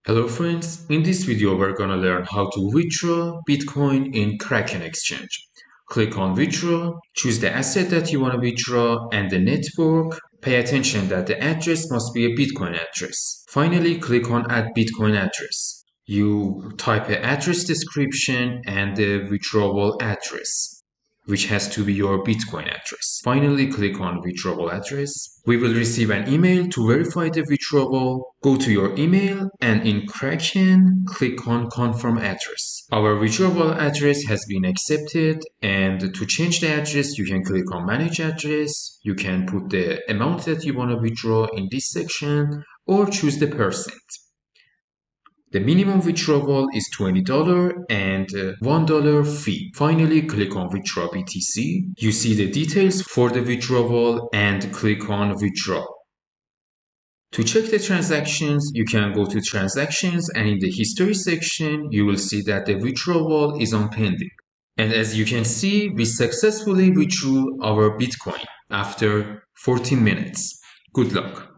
Hello friends, in this video we're gonna learn how to withdraw Bitcoin in Kraken exchange. Click on withdraw, choose the asset that you want to withdraw and the network. Pay attention that the address must be a Bitcoin address. Finally, click on add Bitcoin address. You type an address description and the withdrawal address, which has to be your Bitcoin address. Finally, click on withdrawal address. We will receive an email to verify the withdrawal. Go to your email and in Kraken, click on confirm address. Our withdrawal address has been accepted, and to change the address, you can click on manage address. You can put the amount that you want to withdraw in this section or choose the percent. The minimum withdrawal is $20 and $1 fee. Finally, click on Withdraw BTC. You see the details for the withdrawal and click on Withdraw. To check the transactions, you can go to Transactions and in the History section, you will see that the withdrawal is on pending. And as you can see, we successfully withdrew our Bitcoin after 14 minutes. Good luck.